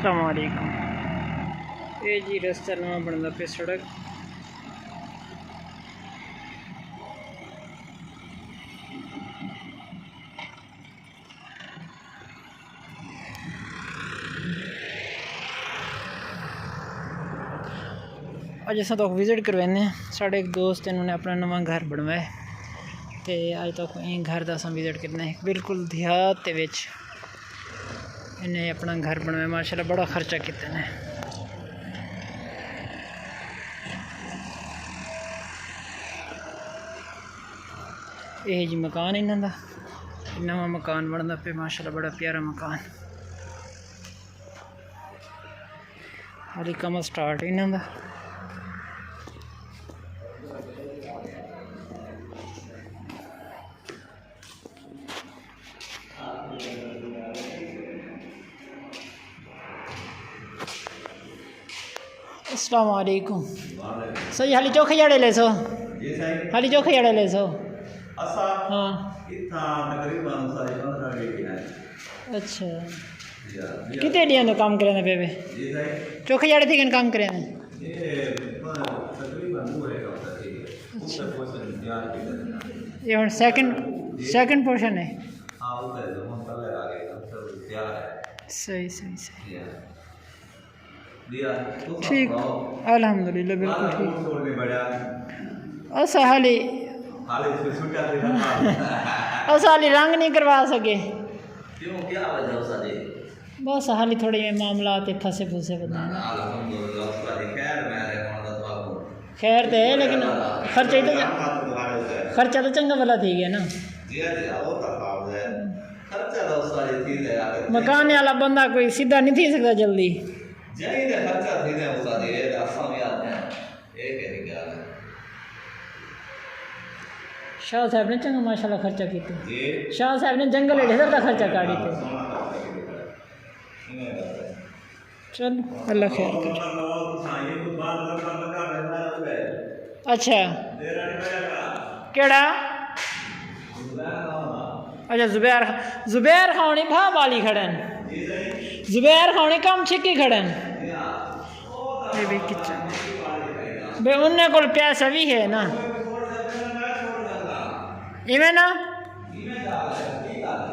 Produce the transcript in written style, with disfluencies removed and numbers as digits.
अस्सलाम वालेकुम। ये जी रास्ता नवा बनता पे सड़क अज अस तो विजिट करवाने साढ़े एक दोस्त इन्होंने अपना नवा घर बनवाया तो अज तक तो घर का अस विजिट करना है। बिल्कुल देहात इन्हें अपना घर बनवाया, माशाल्लाह बड़ा खर्चा किया ने। यह जी मकान इन्हों का नवा मकान बनता पे, माशाल्लाह बड़ा प्यारा मकान। हाली कम स्टार्ट इन्हों का। अस्सलाम वालेकुम। सही हाली चोखे जड़े ले सो, हाली चोखे जड़े ले सो। हाँ अच्छा कितने दिनों तो काम करे पे चोखे जड़े थी काम करे ये हम सेकंड पोर्शन है। सही सही सही ठीक अल्हम्दुलिल्लाह बिल्कुल ठीक। असा हाली रंग नहीं करवा सके, बस हाली थोड़े मामला फंसे फूसे बता खैर तो है, लेकिन खर्चा तो चंगा भला थी गया ना। मकान वाला बंदा कोई सीधा नहीं थी सकता जल्दी। शाह साहब ने चंगा माशाल्लाह खर्चा किया। शाह साहब ने जंगल ढेर का खर्चा काढ़ी थे। चल अल्लाह खैर करे। अच्छा केड़ा अच्छा जुबैर खानी भा वाली खड़न, जुबैर खानी कम छिकी खड़न भी किचन बे उन्हें को पैसा भी है ना इवें ना।